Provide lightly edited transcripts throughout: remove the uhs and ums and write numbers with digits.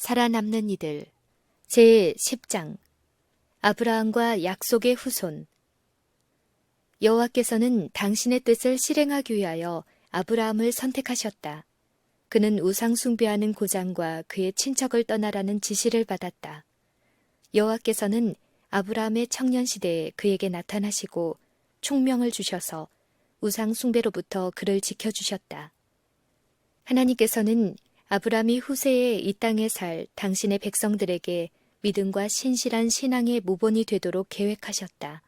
살아남는 이들 제10장 아브라함과 약속의 후손. 여호와께서는 당신의 뜻을 실행하기 위하여 아브라함을 선택하셨다. 그는 우상 숭배하는 고장과 그의 친척을 떠나라는 지시를 받았다. 여호와께서는 아브라함의 청년 시대에 그에게 나타나시고 총명을 주셔서 우상 숭배로부터 그를 지켜주셨다. 하나님께서는 아브라함이 후세에 이 땅에 살 당신의 백성들에게 믿음과 신실한 신앙의 모본이 되도록 계획하셨다.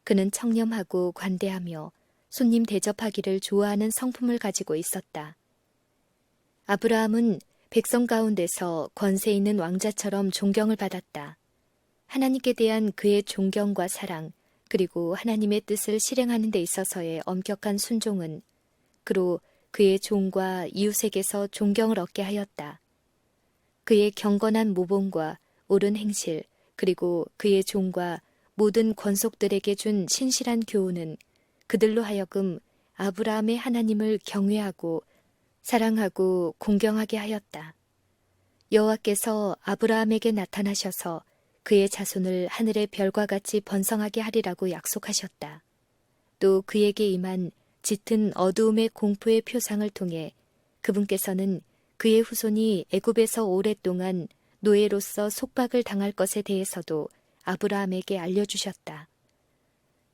그는 청렴하고 관대하며 손님 대접하기를 좋아하는 성품을 가지고 있었다. 아브라함은 백성 가운데서 권세 있는 왕자처럼 존경을 받았다. 하나님께 대한 그의 존경과 사랑, 그리고 하나님의 뜻을 실행하는 데 있어서의 엄격한 순종은 그로 그의 종과 이웃에게서 존경을 얻게 하였다. 그의 경건한 모범과 옳은 행실, 그리고 그의 종과 모든 권속들에게 준 신실한 교훈은 그들로 하여금 아브라함의 하나님을 경외하고 사랑하고 공경하게 하였다. 여호와께서 아브라함에게 나타나셔서 그의 자손을 하늘의 별과 같이 번성하게 하리라고 약속하셨다. 또 그에게 임한 짙은 어두움의 공포의 표상을 통해 그분께서는 그의 후손이 애굽에서 오랫동안 노예로서 속박을 당할 것에 대해서도 아브라함에게 알려주셨다.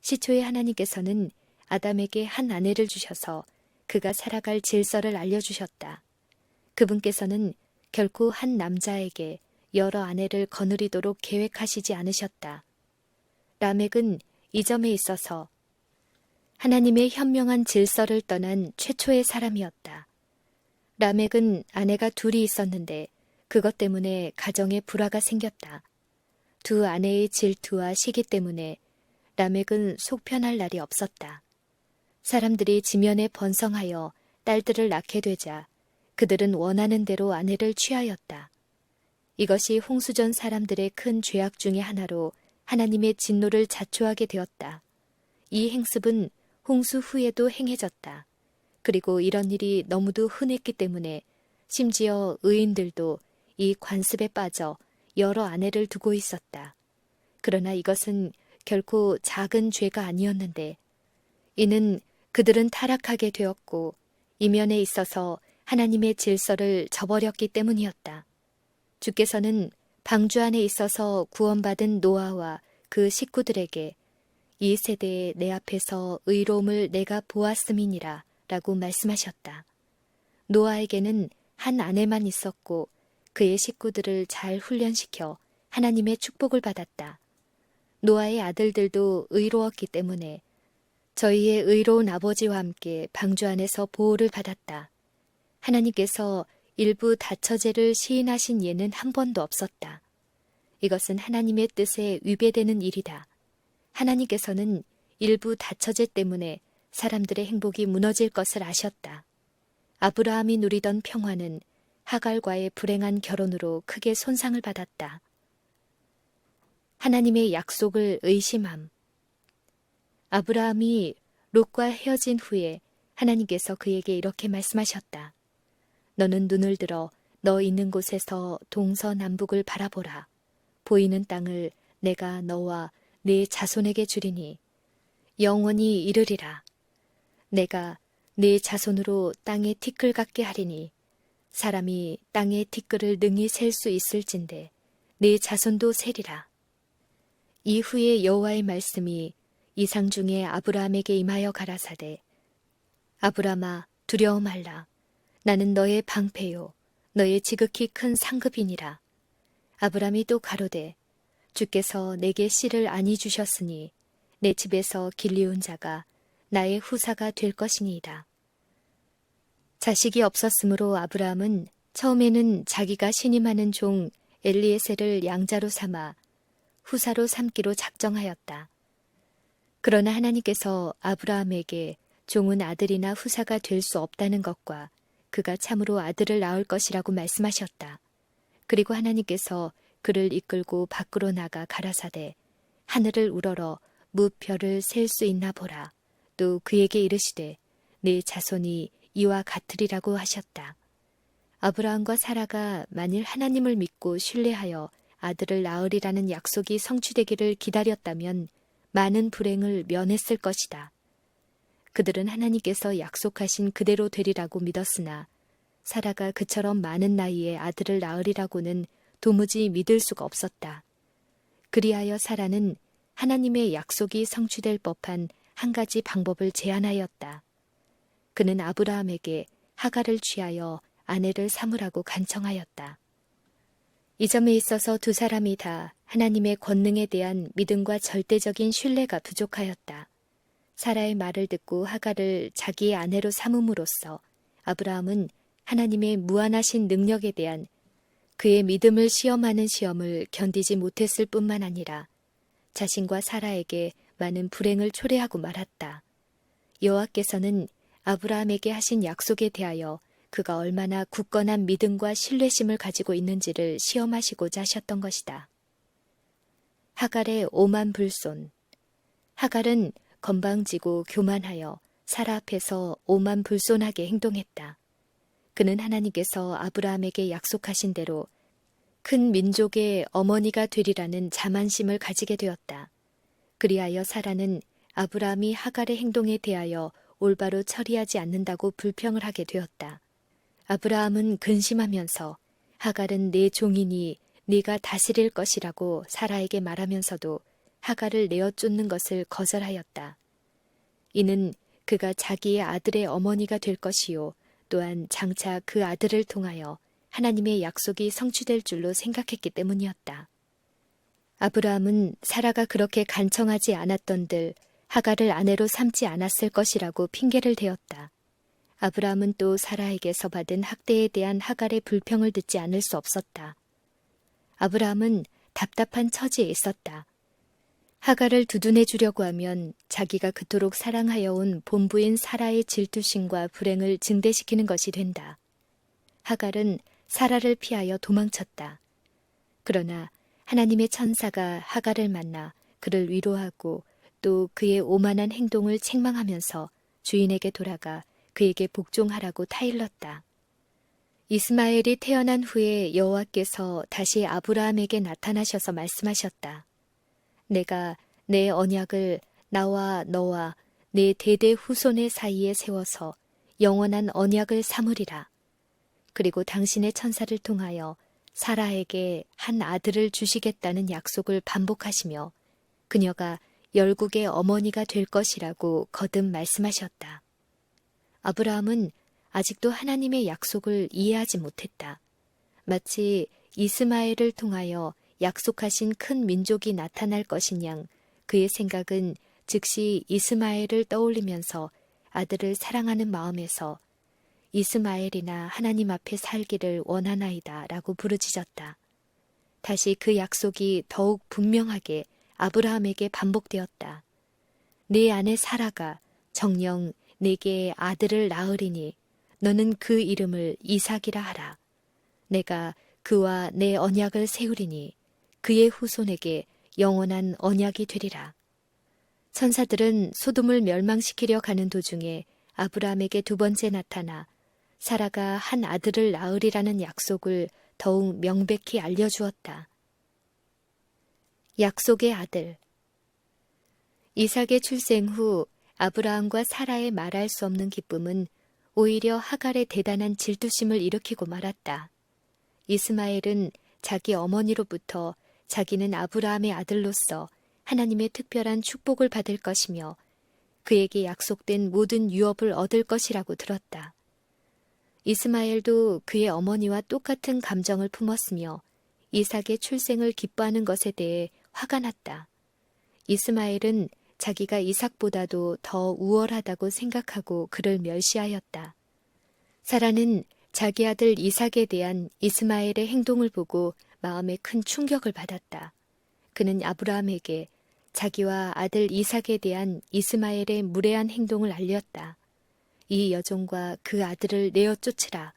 시초에 하나님께서는 아담에게 한 아내를 주셔서 그가 살아갈 질서를 알려주셨다. 그분께서는 결코 한 남자에게 여러 아내를 거느리도록 계획하시지 않으셨다. 라멕은 이 점에 있어서 하나님의 현명한 질서를 떠난 최초의 사람이었다. 라멕은 아내가 둘이 있었는데 그것 때문에 가정에 불화가 생겼다. 두 아내의 질투와 시기 때문에 라멕은 속편할 날이 없었다. 사람들이 지면에 번성하여 딸들을 낳게 되자 그들은 원하는 대로 아내를 취하였다. 이것이 홍수전 사람들의 큰 죄악 중의 하나로 하나님의 진노를 자초하게 되었다. 이 행습은 홍수 후에도 행해졌다. 그리고 이런 일이 너무도 흔했기 때문에 심지어 의인들도 이 관습에 빠져 여러 아내를 두고 있었다. 그러나 이것은 결코 작은 죄가 아니었는데 이는 그들은 타락하게 되었고 이면에 있어서 하나님의 질서를 저버렸기 때문이었다. 주께서는 방주 안에 있어서 구원받은 노아와 그 식구들에게 이 세대에 내 앞에서 의로움을 내가 보았음이니라 라고 말씀하셨다. 노아에게는 한 아내만 있었고 그의 식구들을 잘 훈련시켜 하나님의 축복을 받았다. 노아의 아들들도 의로웠기 때문에 저희의 의로운 아버지와 함께 방주 안에서 보호를 받았다. 하나님께서 일부 다처제를 시인하신 예는 한 번도 없었다. 이것은 하나님의 뜻에 위배되는 일이다. 하나님께서는 일부 다처제 때문에 사람들의 행복이 무너질 것을 아셨다. 아브라함이 누리던 평화는 하갈과의 불행한 결혼으로 크게 손상을 받았다. 하나님의 약속을 의심함. 아브라함이 롯과 헤어진 후에 하나님께서 그에게 이렇게 말씀하셨다. 너는 눈을 들어 너 있는 곳에서 동서남북을 바라보라. 보이는 땅을 내가 너와 네 자손에게 주리니 영원히 이르리라. 내가 네 자손으로 땅의 티끌 같게 하리니 사람이 땅의 티끌을 능히 셀 수 있을진데 네 자손도 세리라. 이후에 여호와의 말씀이 이상 중에 아브라함에게 임하여 가라사대 아브라함아 두려워 말라. 나는 너의 방패요 너의 지극히 큰 상급이니라. 아브라함이 또 가로되 주께서 내게 씨를 아니 주셨으니 내 집에서 길리운 자가 나의 후사가 될 것이니이다. 자식이 없었으므로 아브라함은 처음에는 자기가 신임하는 종 엘리에셀을 양자로 삼아 후사로 삼기로 작정하였다. 그러나 하나님께서 아브라함에게 종은 아들이나 후사가 될 수 없다는 것과 그가 참으로 아들을 낳을 것이라고 말씀하셨다. 그리고 하나님께서 그를 이끌고 밖으로 나가 가라사대 하늘을 우러러 무별을 셀 수 있나 보라. 또 그에게 이르시되 네 자손이 이와 같으리라고 하셨다. 아브라함과 사라가 만일 하나님을 믿고 신뢰하여 아들을 낳으리라는 약속이 성취되기를 기다렸다면 많은 불행을 면했을 것이다. 그들은 하나님께서 약속하신 그대로 되리라고 믿었으나 사라가 그처럼 많은 나이에 아들을 낳으리라고는 도무지 믿을 수가 없었다. 그리하여 사라는 하나님의 약속이 성취될 법한 한 가지 방법을 제안하였다. 그는 아브라함에게 하갈을 취하여 아내를 삼으라고 간청하였다. 이 점에 있어서 두 사람이 다 하나님의 권능에 대한 믿음과 절대적인 신뢰가 부족하였다. 사라의 말을 듣고 하갈을 자기의 아내로 삼음으로써 아브라함은 하나님의 무한하신 능력에 대한 그의 믿음을 시험하는 시험을 견디지 못했을 뿐만 아니라 자신과 사라에게 많은 불행을 초래하고 말았다. 여호와께서는 아브라함에게 하신 약속에 대하여 그가 얼마나 굳건한 믿음과 신뢰심을 가지고 있는지를 시험하시고자 하셨던 것이다. 하갈의 오만 불손. 하갈은 건방지고 교만하여 사라 앞에서 오만 불손하게 행동했다. 그는 하나님께서 아브라함에게 약속하신 대로 큰 민족의 어머니가 되리라는 자만심을 가지게 되었다. 그리하여 사라는 아브라함이 하갈의 행동에 대하여 올바로 처리하지 않는다고 불평을 하게 되었다. 아브라함은 근심하면서 하갈은 내 종이니 네가 다스릴 것이라고 사라에게 말하면서도 하갈을 내어 쫓는 것을 거절하였다. 이는 그가 자기의 아들의 어머니가 될 것이요 또한 장차 그 아들을 통하여 하나님의 약속이 성취될 줄로 생각했기 때문이었다. 아브라함은 사라가 그렇게 간청하지 않았던들 하갈을 아내로 삼지 않았을 것이라고 핑계를 대었다. 아브라함은 또 사라에게서 받은 학대에 대한 하갈의 불평을 듣지 않을 수 없었다. 아브라함은 답답한 처지에 있었다. 하갈을 두둔해 주려고 하면 자기가 그토록 사랑하여 온 본부인 사라의 질투심과 불행을 증대시키는 것이 된다. 하갈은 사라를 피하여 도망쳤다. 그러나 하나님의 천사가 하갈을 만나 그를 위로하고 또 그의 오만한 행동을 책망하면서 주인에게 돌아가 그에게 복종하라고 타일렀다. 이스마엘이 태어난 후에 여호와께서 다시 아브라함에게 나타나셔서 말씀하셨다. 내가 내 언약을 나와 너와 내 대대 후손의 사이에 세워서 영원한 언약을 삼으리라. 그리고 당신의 천사를 통하여 사라에게 한 아들을 주시겠다는 약속을 반복하시며 그녀가 열국의 어머니가 될 것이라고 거듭 말씀하셨다. 아브라함은 아직도 하나님의 약속을 이해하지 못했다. 마치 이스마엘을 통하여 약속하신 큰 민족이 나타날 것인 양 그의 생각은 즉시 이스마엘을 떠올리면서 아들을 사랑하는 마음에서 이스마엘이나 하나님 앞에 살기를 원하나이다 라고 부르짖었다. 다시 그 약속이 더욱 분명하게 아브라함에게 반복되었다. 네 아내 사라가 정녕 내게 아들을 낳으리니 너는 그 이름을 이삭이라 하라. 내가 그와 내 언약을 세우리니 그의 후손에게 영원한 언약이 되리라. 천사들은 소돔을 멸망시키려 가는 도중에 아브라함에게 두 번째 나타나 사라가 한 아들을 낳으리라는 약속을 더욱 명백히 알려주었다. 약속의 아들. 이삭의 출생 후 아브라함과 사라의 말할 수 없는 기쁨은 오히려 하갈의 대단한 질투심을 일으키고 말았다. 이스마엘은 자기 어머니로부터 자기는 아브라함의 아들로서 하나님의 특별한 축복을 받을 것이며 그에게 약속된 모든 유업을 얻을 것이라고 들었다. 이스마엘도 그의 어머니와 똑같은 감정을 품었으며 이삭의 출생을 기뻐하는 것에 대해 화가 났다. 이스마엘은 자기가 이삭보다도 더 우월하다고 생각하고 그를 멸시하였다. 사라는 자기 아들 이삭에 대한 이스마엘의 행동을 보고 마음에 큰 충격을 받았다. 그는 아브라함에게 자기와 아들 이삭에 대한 이스마엘의 무례한 행동을 알렸다. 이 여종과 그 아들을 내어 쫓으라.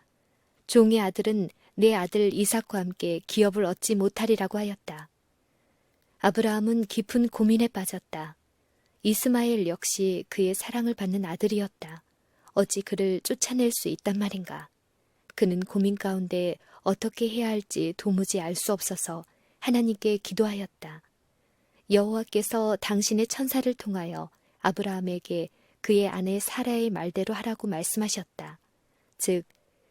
종의 아들은 내 아들 이삭과 함께 기업을 얻지 못하리라고 하였다. 아브라함은 깊은 고민에 빠졌다. 이스마엘 역시 그의 사랑을 받는 아들이었다. 어찌 그를 쫓아낼 수 있단 말인가. 그는 고민 가운데 어떻게 해야 할지 도무지 알 수 없어서 하나님께 기도하였다. 여호와께서 당신의 천사를 통하여 아브라함에게 그의 아내 사라의 말대로 하라고 말씀하셨다. 즉,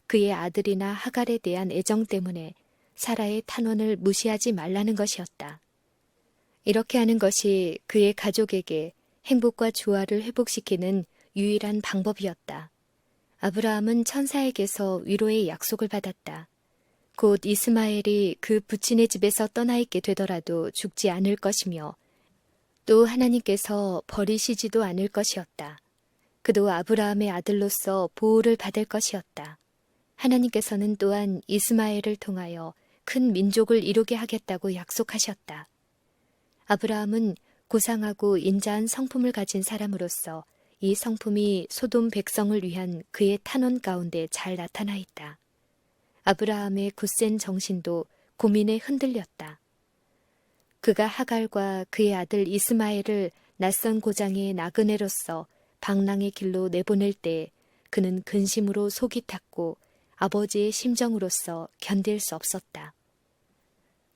그의 아들이나 하갈에 대한 애정 때문에 사라의 탄원을 무시하지 말라는 것이었다. 이렇게 하는 것이 그의 가족에게 행복과 조화를 회복시키는 유일한 방법이었다. 아브라함은 천사에게서 위로의 약속을 받았다. 곧 이스마엘이 그 부친의 집에서 떠나 있게 되더라도 죽지 않을 것이며 또 하나님께서 버리시지도 않을 것이었다. 그도 아브라함의 아들로서 보호를 받을 것이었다. 하나님께서는 또한 이스마엘을 통하여 큰 민족을 이루게 하겠다고 약속하셨다. 아브라함은 고상하고 인자한 성품을 가진 사람으로서 이 성품이 소돔 백성을 위한 그의 탄원 가운데 잘 나타나 있다. 아브라함의 굳센 정신도 고민에 흔들렸다. 그가 하갈과 그의 아들 이스마엘을 낯선 고장의 나그네로서 방랑의 길로 내보낼 때 그는 근심으로 속이 탔고 아버지의 심정으로서 견딜 수 없었다.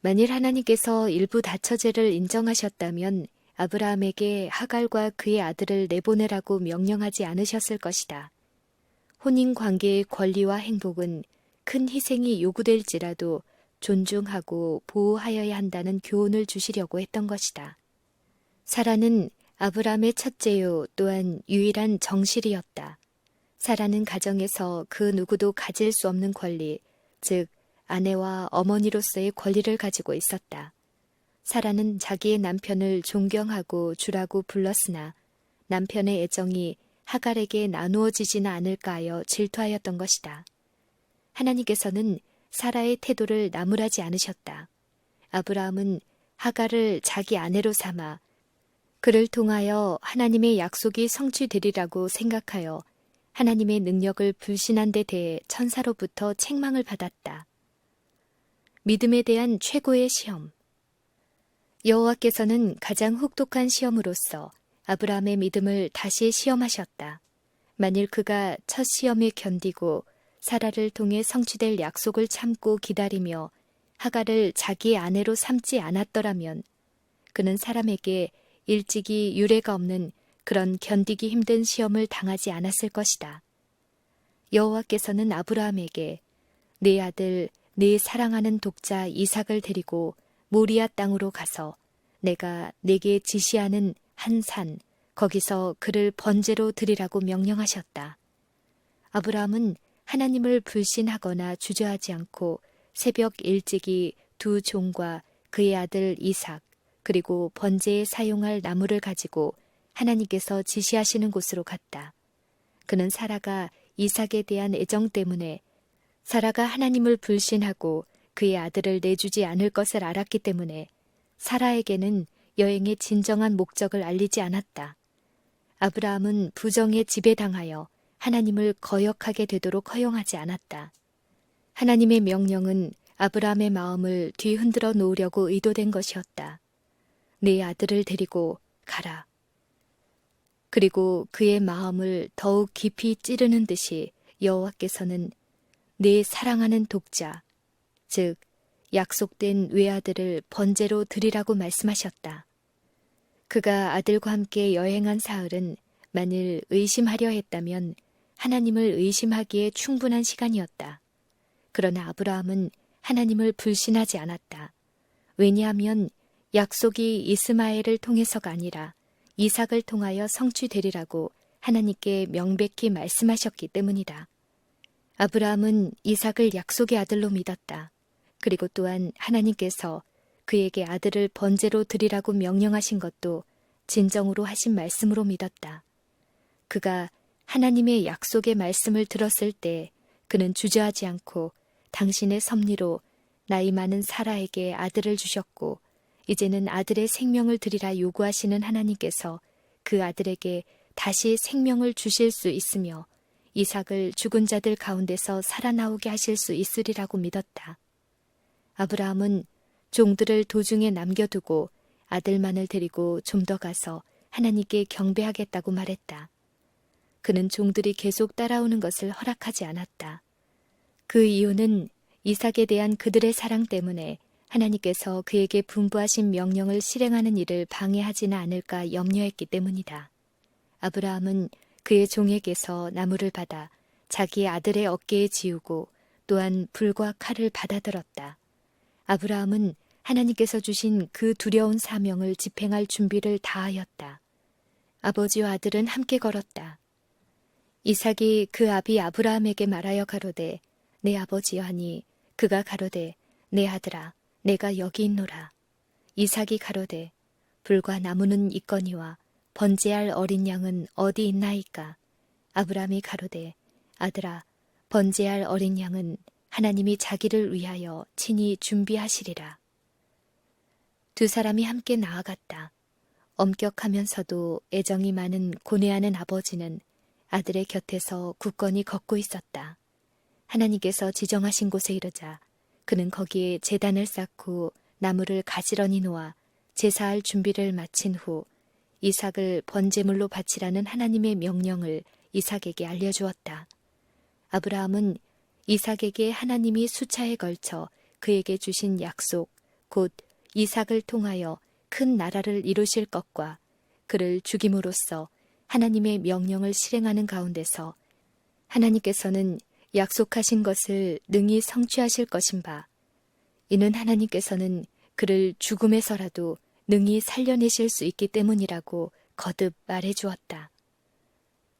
만일 하나님께서 일부 다처제를 인정하셨다면 아브라함에게 하갈과 그의 아들을 내보내라고 명령하지 않으셨을 것이다. 혼인 관계의 권리와 행복은 큰 희생이 요구될지라도 존중하고 보호하여야 한다는 교훈을 주시려고 했던 것이다. 사라는 아브라함의 첫째요 또한 유일한 정실이었다. 사라는 가정에서 그 누구도 가질 수 없는 권리, 즉 아내와 어머니로서의 권리를 가지고 있었다. 사라는 자기의 남편을 존경하고 주라고 불렀으나 남편의 애정이 하갈에게 나누어지지는 않을까 하여 질투하였던 것이다. 하나님께서는 사라의 태도를 나무라지 않으셨다. 아브라함은 하갈을 자기 아내로 삼아 그를 통하여 하나님의 약속이 성취되리라고 생각하여 하나님의 능력을 불신한 데 대해 천사로부터 책망을 받았다. 믿음에 대한 최고의 시험. 여호와께서는 가장 혹독한 시험으로서 아브라함의 믿음을 다시 시험하셨다. 만일 그가 첫 시험에 견디고 사라를 통해 성취될 약속을 참고 기다리며 하갈을 자기의 아내로 삼지 않았더라면 그는 사람에게 일찍이 유례가 없는 그런 견디기 힘든 시험을 당하지 않았을 것이다. 여호와께서는 아브라함에게 내 아들, 내 사랑하는 독자 이삭을 데리고 모리아 땅으로 가서 내가 내게 지시하는 한 산, 거기서 그를 번제로 드리라고 명령하셨다. 아브라함은 하나님을 불신하거나 주저하지 않고 새벽 일찍이 두 종과 그의 아들 이삭, 그리고 번제에 사용할 나무를 가지고 하나님께서 지시하시는 곳으로 갔다. 그는 사라가 이삭에 대한 애정 때문에 사라가 하나님을 불신하고 그의 아들을 내주지 않을 것을 알았기 때문에 사라에게는 여행의 진정한 목적을 알리지 않았다. 아브라함은 부정에 지배당하여 하나님을 거역하게 되도록 허용하지 않았다. 하나님의 명령은 아브라함의 마음을 뒤흔들어 놓으려고 의도된 것이었다. 내 아들을 데리고 가라. 그리고 그의 마음을 더욱 깊이 찌르는 듯이 여호와께서는 내 사랑하는 독자, 즉 약속된 외아들을 번제로 드리라고 말씀하셨다. 그가 아들과 함께 여행한 사흘은 만일 의심하려 했다면 하나님을 의심하기에 충분한 시간이었다. 그러나 아브라함은 하나님을 불신하지 않았다. 왜냐하면 약속이 이스마엘을 통해서가 아니라 이삭을 통하여 성취되리라고 하나님께 명백히 말씀하셨기 때문이다. 아브라함은 이삭을 약속의 아들로 믿었다. 그리고 또한 하나님께서 그에게 아들을 번제로 드리라고 명령하신 것도 진정으로 하신 말씀으로 믿었다. 그가 하나님의 약속의 말씀을 들었을 때 그는 주저하지 않고 당신의 섭리로 나이 많은 사라에게 아들을 주셨고 이제는 아들의 생명을 드리라 요구하시는 하나님께서 그 아들에게 다시 생명을 주실 수 있으며 이삭을 죽은 자들 가운데서 살아나오게 하실 수 있으리라고 믿었다. 아브라함은 종들을 도중에 남겨두고 아들만을 데리고 좀 더 가서 하나님께 경배하겠다고 말했다. 그는 종들이 계속 따라오는 것을 허락하지 않았다. 그 이유는 이삭에 대한 그들의 사랑 때문에 하나님께서 그에게 분부하신 명령을 실행하는 일을 방해하지는 않을까 염려했기 때문이다. 아브라함은 그의 종에게서 나무를 받아 자기 아들의 어깨에 지우고 또한 불과 칼을 받아들었다. 아브라함은 하나님께서 주신 그 두려운 사명을 집행할 준비를 다하였다. 아버지와 아들은 함께 걸었다. 이삭이 그 아비 아브라함에게 말하여 가로되 내 아버지여 하니 그가 가로되 내 아들아 내가 여기 있노라. 이삭이 가로되 불과 나무는 있거니와 번제할 어린 양은 어디 있나이까. 아브라함이 가로되 아들아 번제할 어린 양은 하나님이 자기를 위하여 친히 준비하시리라. 두 사람이 함께 나아갔다. 엄격하면서도 애정이 많은 고뇌하는 아버지는 아들의 곁에서 굳건히 걷고 있었다. 하나님께서 지정하신 곳에 이르자 그는 거기에 제단을 쌓고 나무를 가지런히 놓아 제사할 준비를 마친 후 이삭을 번제물로 바치라는 하나님의 명령을 이삭에게 알려주었다. 아브라함은 이삭에게 하나님이 수차에 걸쳐 그에게 주신 약속, 곧 이삭을 통하여 큰 나라를 이루실 것과 그를 죽임으로써 하나님의 명령을 실행하는 가운데서 하나님께서는 약속하신 것을 능히 성취하실 것인 바, 이는 하나님께서는 그를 죽음에서라도 능히 살려내실 수 있기 때문이라고 거듭 말해 주었다.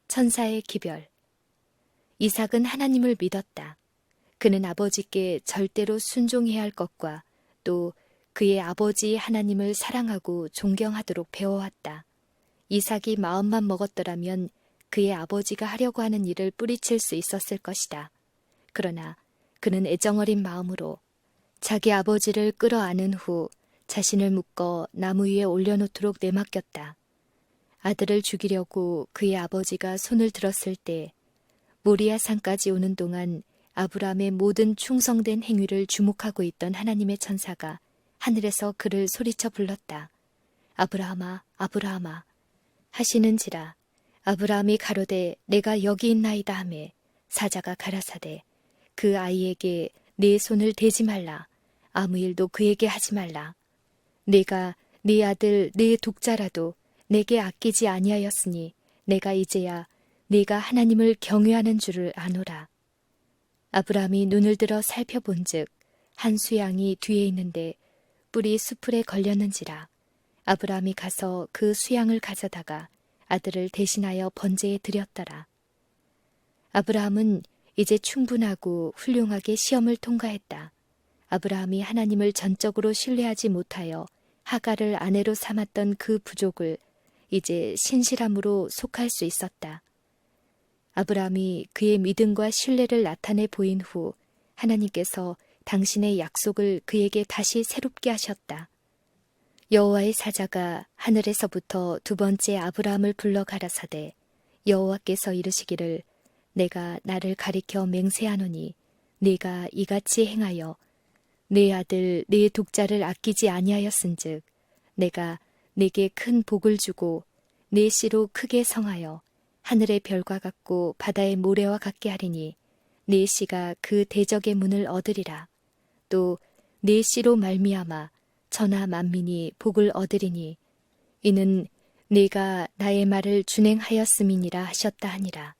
천사의 기별. 이삭은 하나님을 믿었다. 그는 아버지께 절대로 순종해야 할 것과 또 그의 아버지 하나님을 사랑하고 존경하도록 배워왔다. 이삭이 마음만 먹었더라면 그의 아버지가 하려고 하는 일을 뿌리칠 수 있었을 것이다. 그러나 그는 애정어린 마음으로 자기 아버지를 끌어안은 후 자신을 묶어 나무 위에 올려놓도록 내맡겼다. 아들을 죽이려고 그의 아버지가 손을 들었을 때 모리아 산까지 오는 동안 아브라함의 모든 충성된 행위를 주목하고 있던 하나님의 천사가 하늘에서 그를 소리쳐 불렀다. 아브라함아, 아브라함아 하시는지라. 아브라함이 가로되 내가 여기 있나이다 하매 사자가 가라사대 그 아이에게 네 손을 대지 말라. 아무 일도 그에게 하지 말라. 내가 네 아들 네 독자라도 내게 아끼지 아니하였으니 내가 이제야 네가 하나님을 경외하는 줄을 아노라. 아브라함이 눈을 들어 살펴본즉 한 수양이 뒤에 있는데 뿔이 수풀에 걸렸는지라. 아브라함이 가서 그 수양을 가져다가 아들을 대신하여 번제에 드렸더라. 아브라함은 이제 충분하고 훌륭하게 시험을 통과했다. 아브라함이 하나님을 전적으로 신뢰하지 못하여 하갈을 아내로 삼았던 그 부족을 이제 신실함으로 속할 수 있었다. 아브라함이 그의 믿음과 신뢰를 나타내 보인 후 하나님께서 당신의 약속을 그에게 다시 새롭게 하셨다. 여호와의 사자가 하늘에서부터 두 번째 아브라함을 불러 가라사대 여호와께서 이르시기를 내가 나를 가리켜 맹세하노니 네가 이같이 행하여 내 아들 내 독자를 아끼지 아니하였은즉 내가 네게 큰 복을 주고 네 씨로 크게 성하여 하늘의 별과 같고 바다의 모래와 같게 하리니 네 씨가 그 대적의 문을 얻으리라. 또 네 씨로 말미암아 천하 만민이 복을 얻으리니 이는 네가 나의 말을 준행하였음이니라 하셨다 하니라.